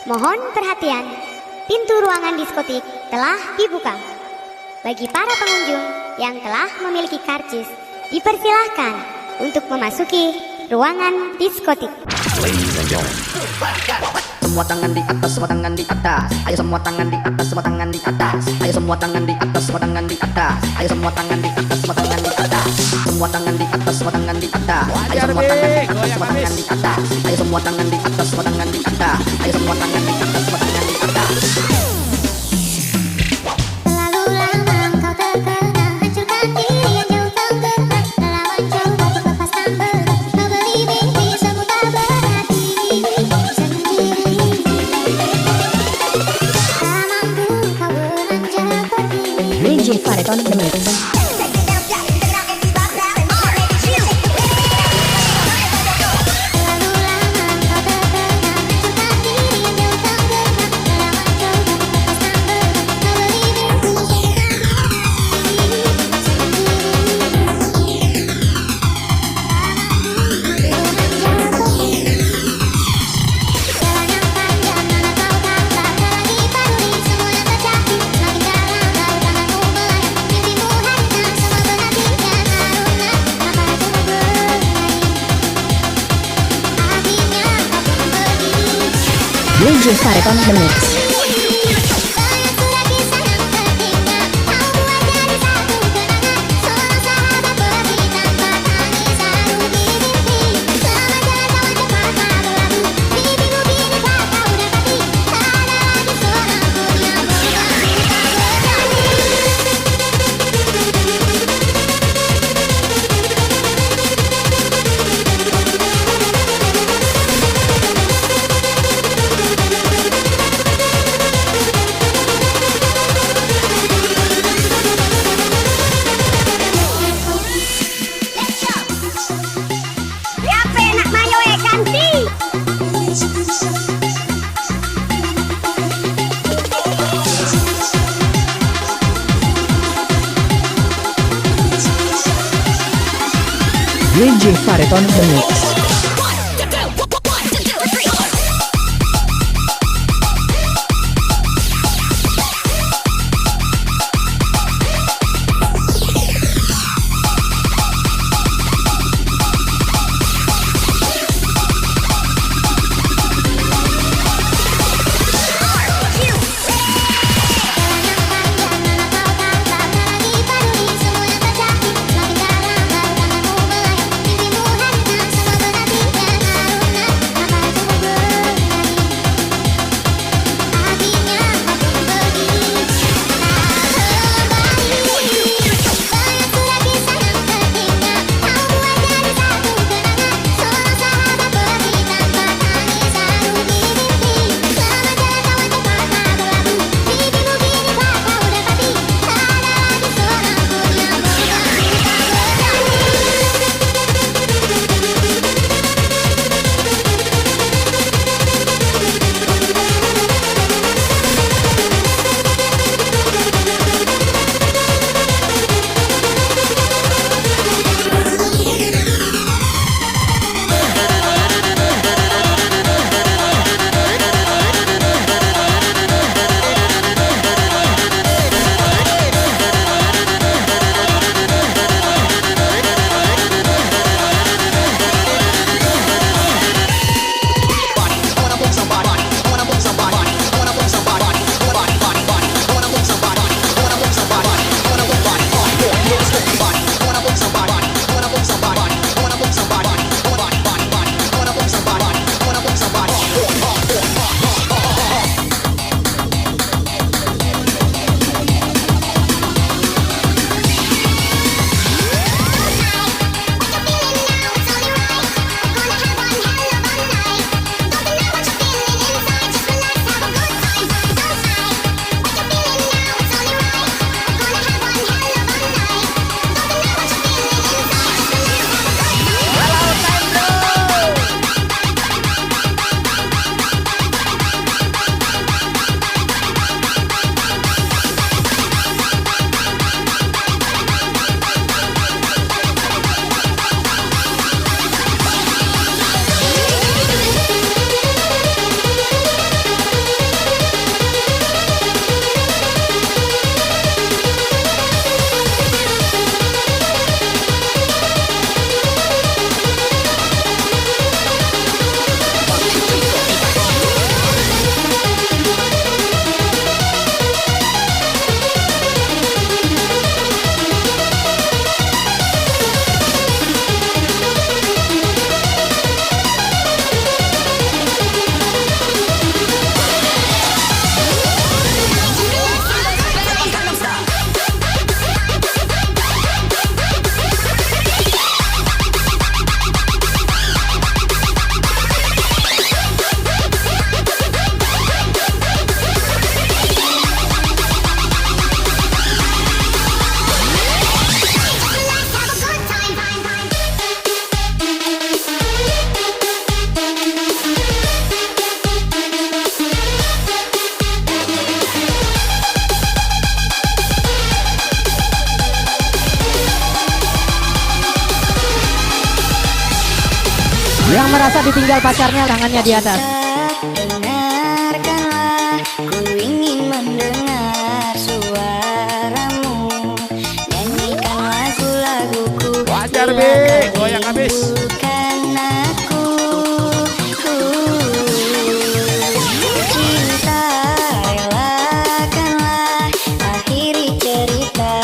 Mohon perhatian, pintu ruangan diskotik telah dibuka. Bagi para pengunjung yang telah memiliki karcis, dipersilahkan untuk memasuki ruangan diskotik. Ladies and gentlemen, Semua tangan di atas, semua tangan di atas. Ayo semua tangan di atas, semua tangan di atas. Ayo semua tangan di atas, semua tangan di atas. Ayo semua tangan di atas, semua tangan di atas. Semua tangan di atas, semua tangan di atas. Ayo semua tangan di atas, semua tangan di atas. Ayo semua tangan di atas, semua tangan di atas. Ayo semua tangan di atas, semua tangan di atas. Terlalu lama engkau terkena, hancurkan diri yang jauh tenggelam. Telah mencoba untuk lepaskan berat, membeli mimpi semudah berarti sendiri. Tak mampu kau beranjak pergi. DJ Fareton The Mix. Terlalu lama engkau terkena, hancurkan diri yang jauh tenggelam. Telah mencoba untuk lepaskan berat, membeli mimpi Jalan yang panjang mana kau tak lagi peduli semua yang terjadi. Semakin dalam baru tanganmu melayang, mimpimu hancur semua berhentikan haruna apa coba berlari. Akhirnya kau pun pergi. DJ Fareton The Mix. Banyak sudah kisah yang tertinggal, kau buat jadi satu kenangan. Seorang sahabat pergi tanpa tangis haru di mimpi. Selamat jalan kawan, cepat kau berlalu. Mimpimu kini telah kau dapati. Tak ada lagi seorang pun yang mengganggu kau Siapa nak mayo ganti? DJ Fareton The Mix. Jalan yang panjang mana kau tak lagi peduli semua yang terjadi. Semakin dalam baru tanganmu melayang, mimpimu hancur semua merasa ditinggal pacarnya, tangannya di atas. Dengarkanlah, ku ingin mendengar suaramu. Nyanyikan lagu-laguku. Wajar, Bi. Goyang habis. Bukan aku. Cinta relakanlah, akhiri cerita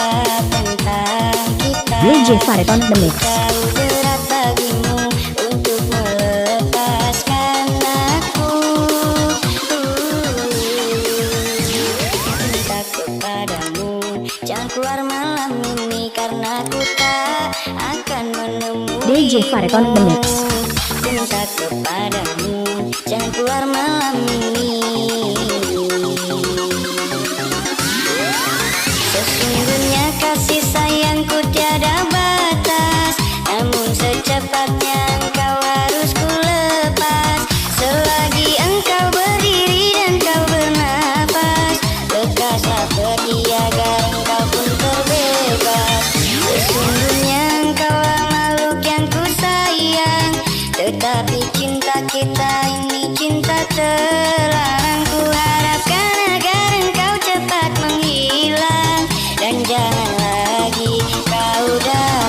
tentang kita. DJ Fariton The Mix. Tahu berat bagimu untuk melepaskan aku. Minta kepadamu, jangan keluar malam ini karena aku tak akan menemui. DJ Fariton The Mix. Minta kepadamu, jangan keluar malam ini. Sesungguhnya kasih sayangku tiada batas, namun secepatnya engkau harus ku lepas. Selagi engkau berdiri dan kau bernapas, lekaslah pergi agar engkau pun terbebas. Sesungguhnya engkaulah makhluk yang ku sayang, tetapi cinta kita ini cinta terlarang. Ku harapkan agar engkau cepat menghilang dan jangan lagi kau datang.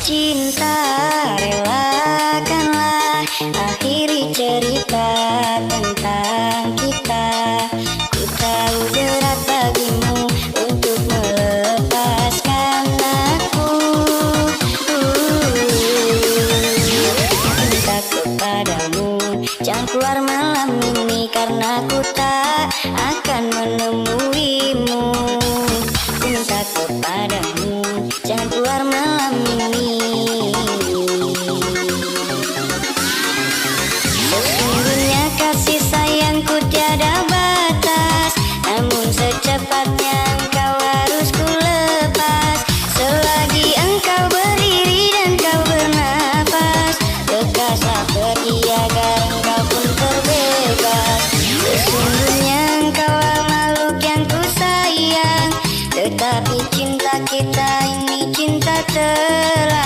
Cinta relakanlah, akhiri cerita tentang kita. Ku tahu berat bagimu untuk melepaskan aku. Minta kepadamu, jangan keluar malam ini karena ku tak akan menemuimu. Minta kepadamu, jangan keluar malam ini. Sesungguhnya kasih sayangku tiada batas, namun secepatnya engkau harus ku lepas. Selagi engkau berdiri dan kau bernapas, lekaslah pergi agar engkau pun terbebas. Sesungguhnya engkaulah makhluk yang ku sayang, tetapi cinta kita ini cinta terlarang.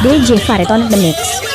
DJ Fariton The Mix.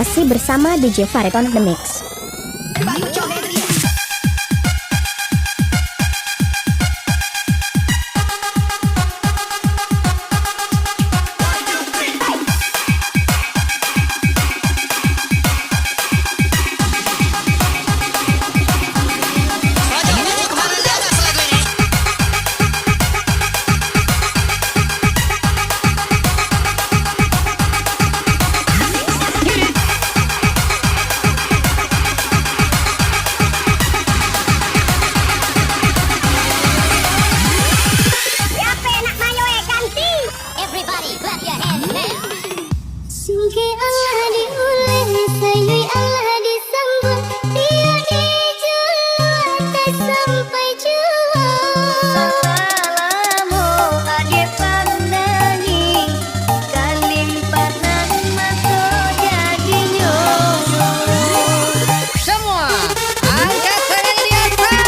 Masih bersama DJ Fareton The Mix. Siapa yang nak mayo ganti? Everybody clap your hands now. Sungguh Allah diulih, sayui Allah disambut, dia dijual tak sampai jual. Salamu adik pandangi, kalimpat nan mato jadi nyuruh. Semua angkat tangan di atas.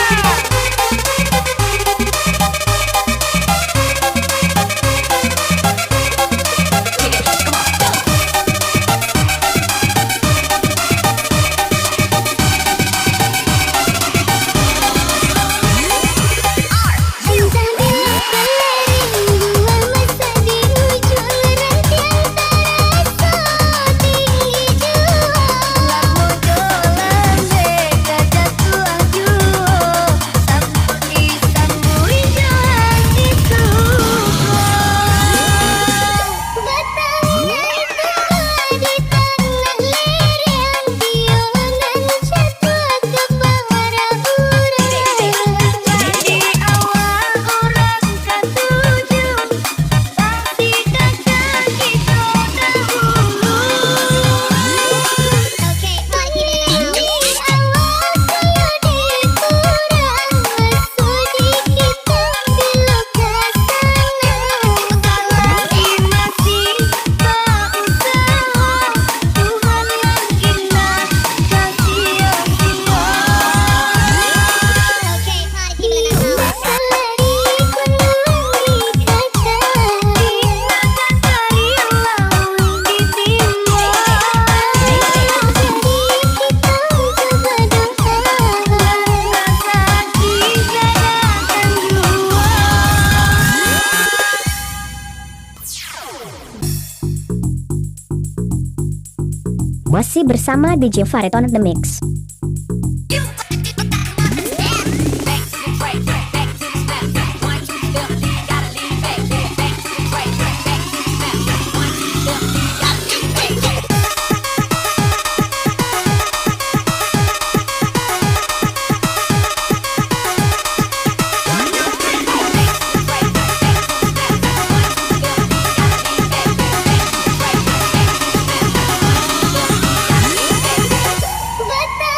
Cinta bila berlari, dua masa di ujung nanti antara tinggi jual. Lamu dolan gajah tua jual, sambui sambui jual itu. Batangnya itu di tanah lereng, bionan jatuh ke para urang. Jadi awal orang ketujuh, tapi datang kita dahulu. Okay, mari kita awal saya dikurang, sudi kita belok ke sana. Lagi masih tak usaha, Tuhan yang kita kasih yang semua. Okay, mari kita selari penuhi kata, dari laut ditimpa. Jadi kita coba doa, rasa kita akan jua. Masih bersama DJ Fareton The Mix. Batangnya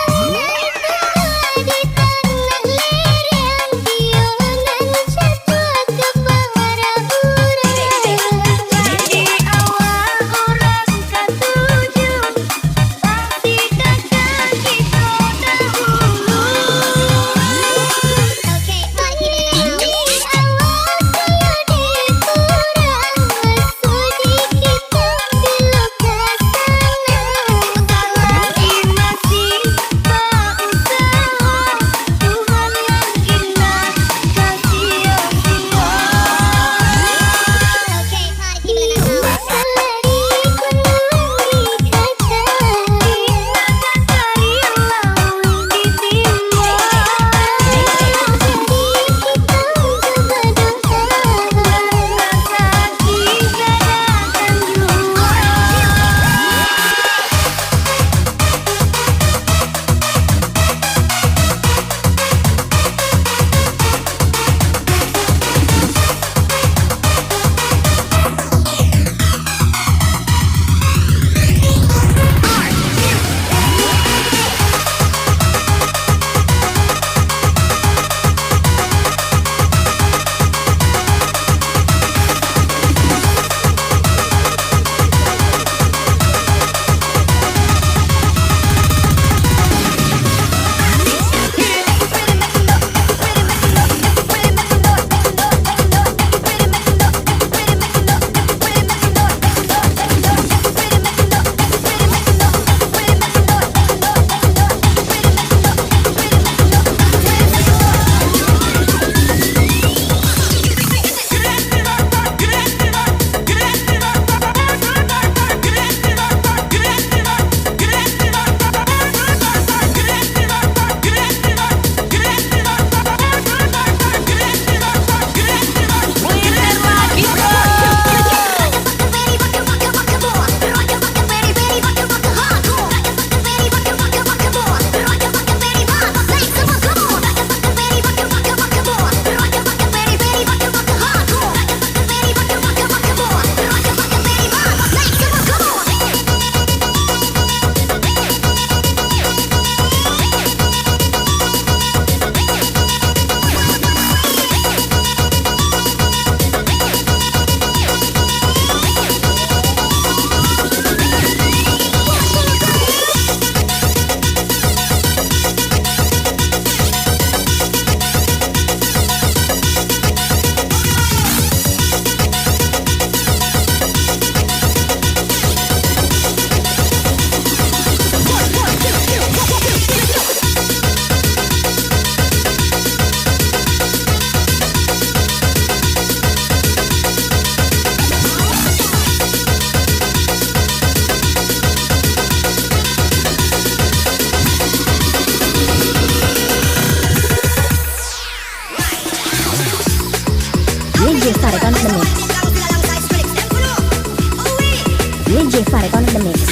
DJ Fariton in the mix.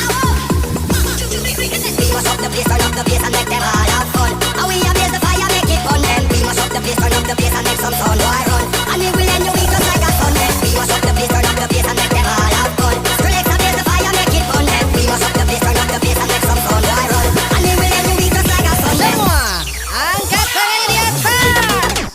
We must up the place, turn up the bass and make them all have fun. And we ablaze the fire, make it fun. Then we must up the place, turn up the bass and make some sound. Why run? And we will end your week just like a sun. Then we must up the place, turn up the bass and make them all have fun. Skrillex ablaze the fire, make it fun. Then we must up the place, turn up the bass and make some sound. Why run? And we will end your week just like a sun. Semua angkat tangan di atas.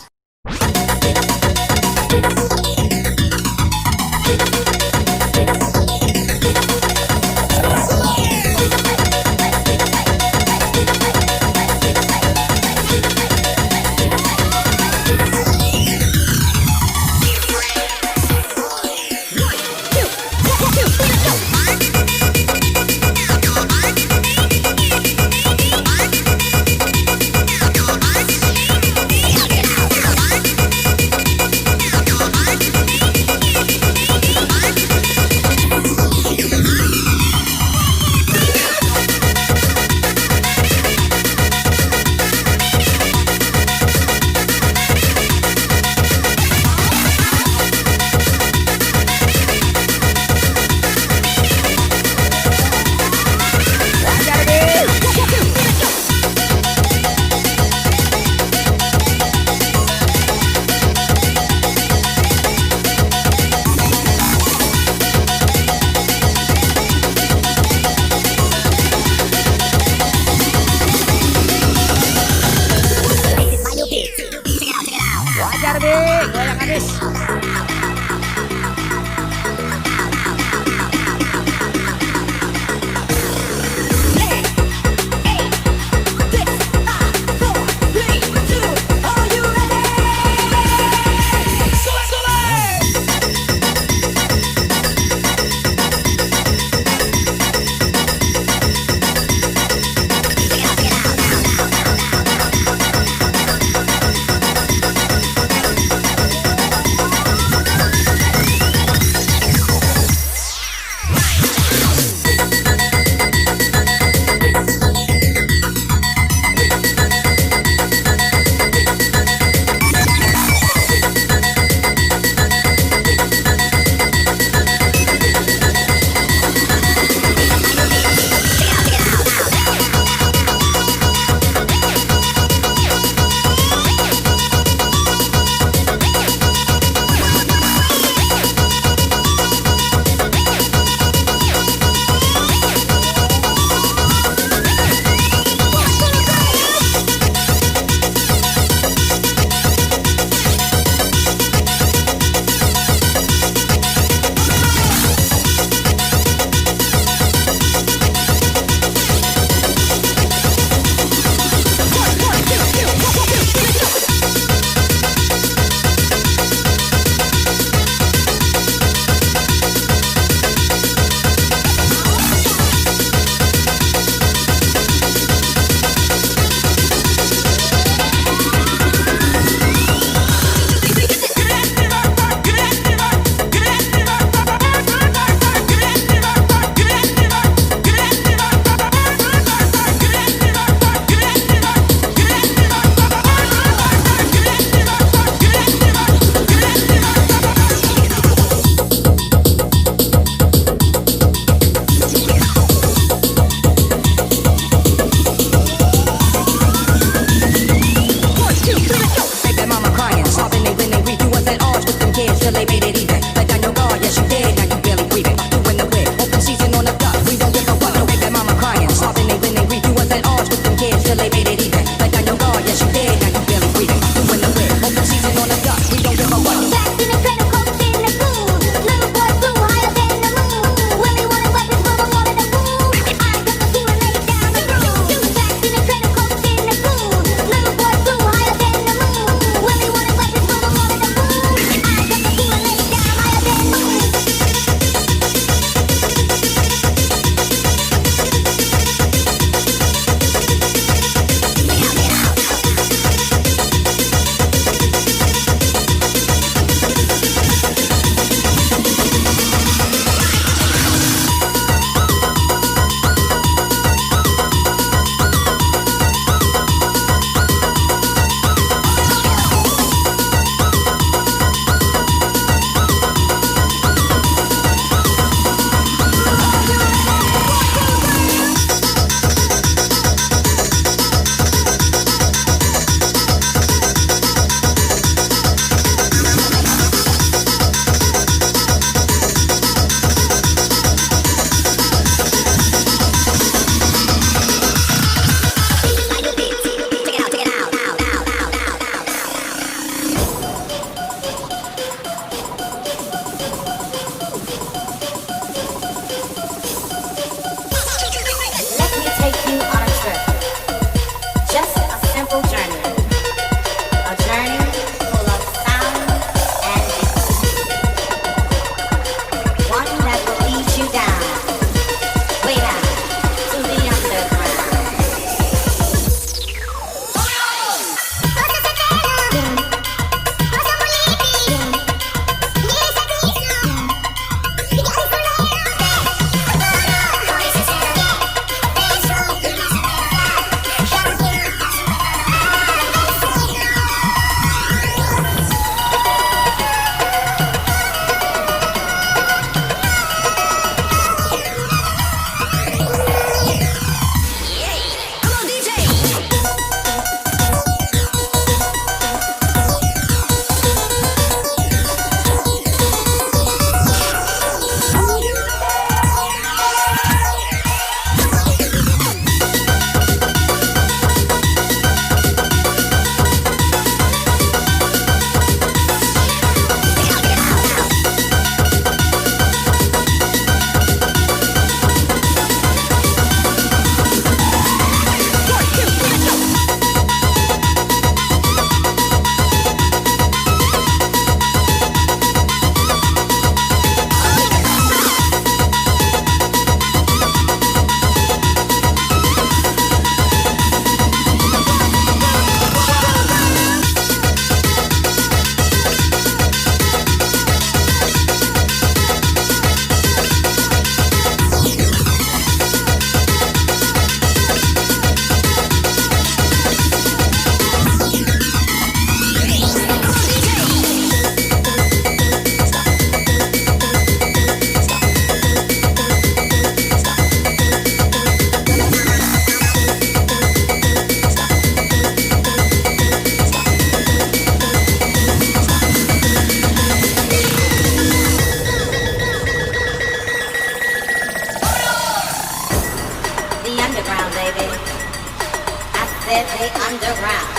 said the underground.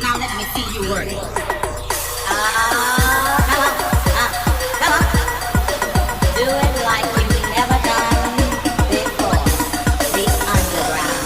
Now let me see you work it. Come on, come on. Do it like you've never done before. The underground.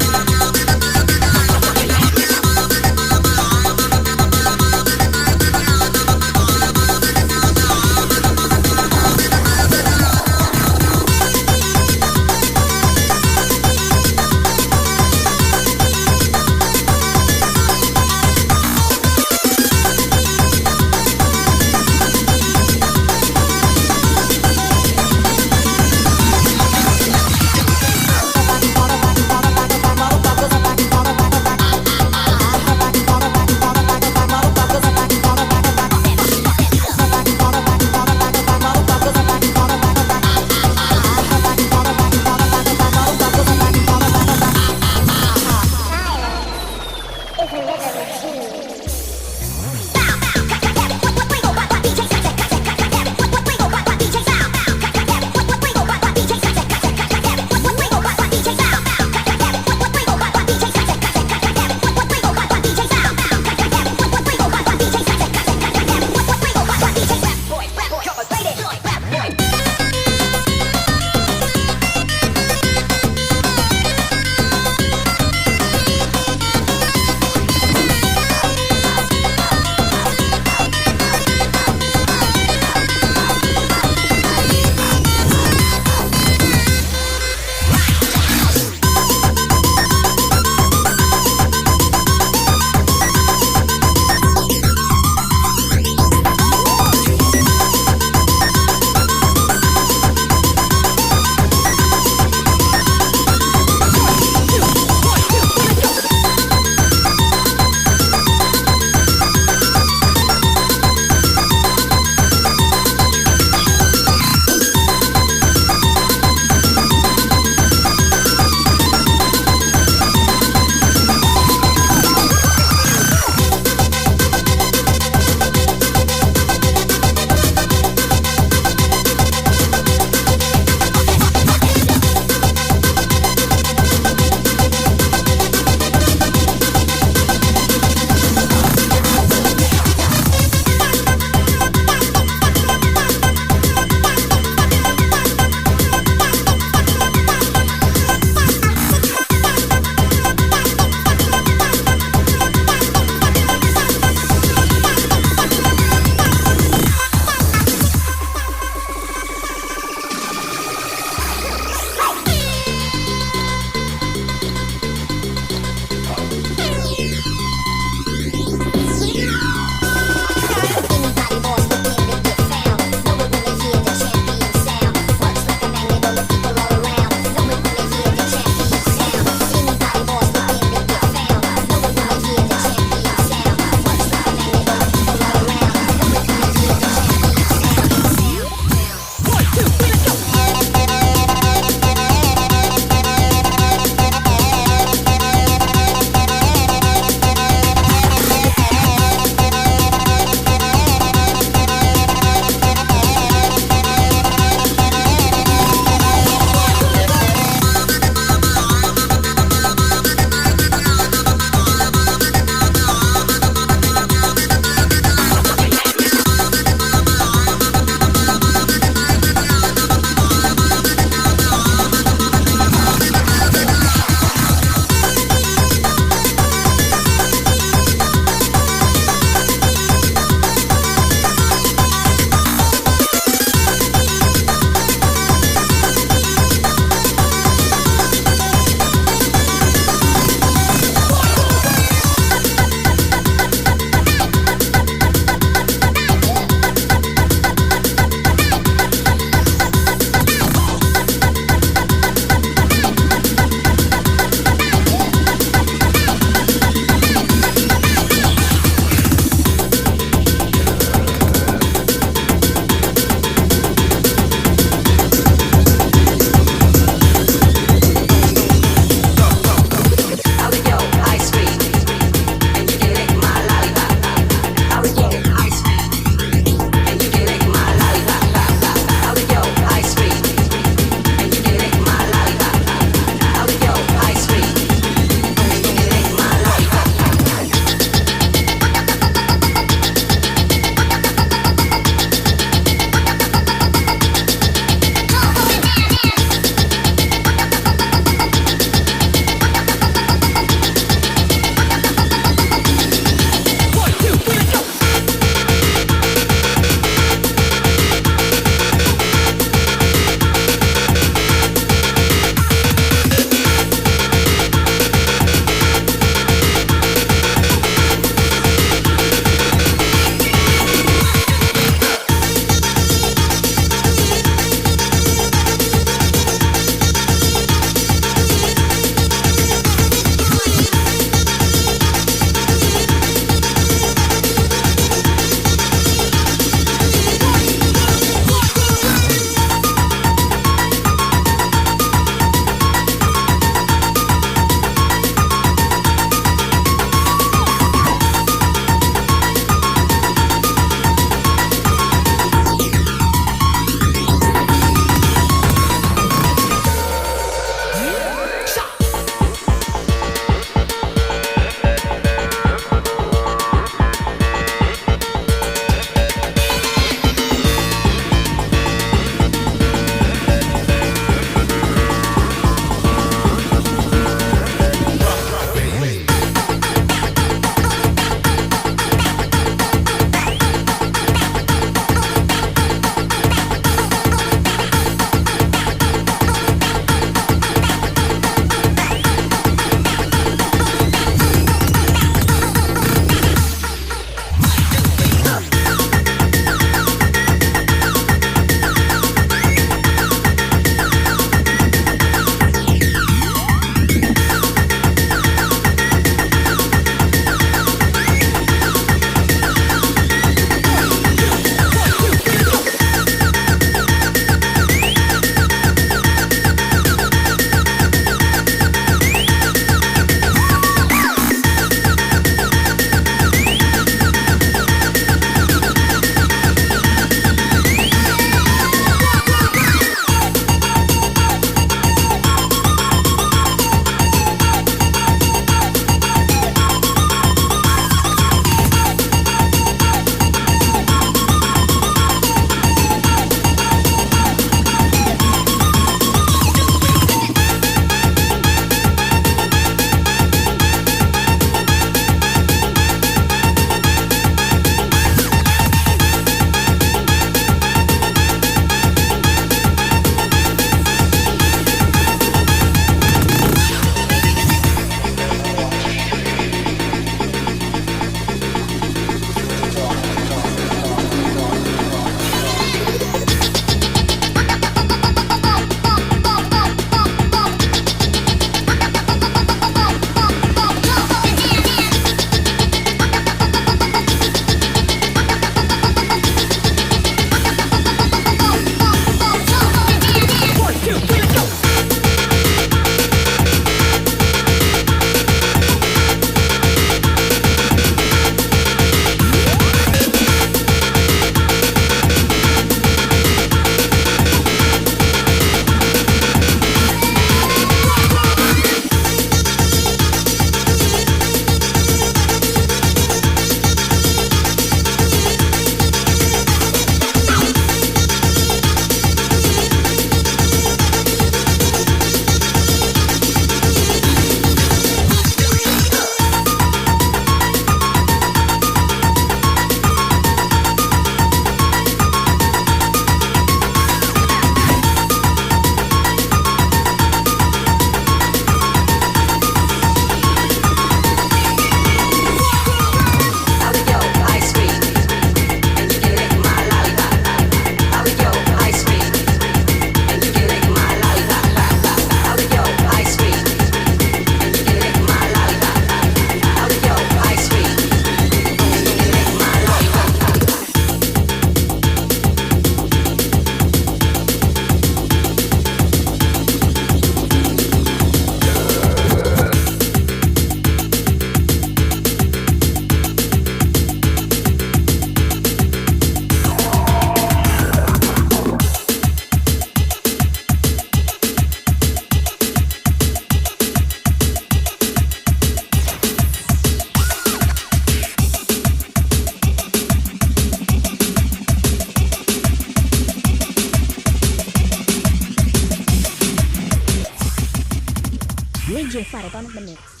DJ Fareton The Mix.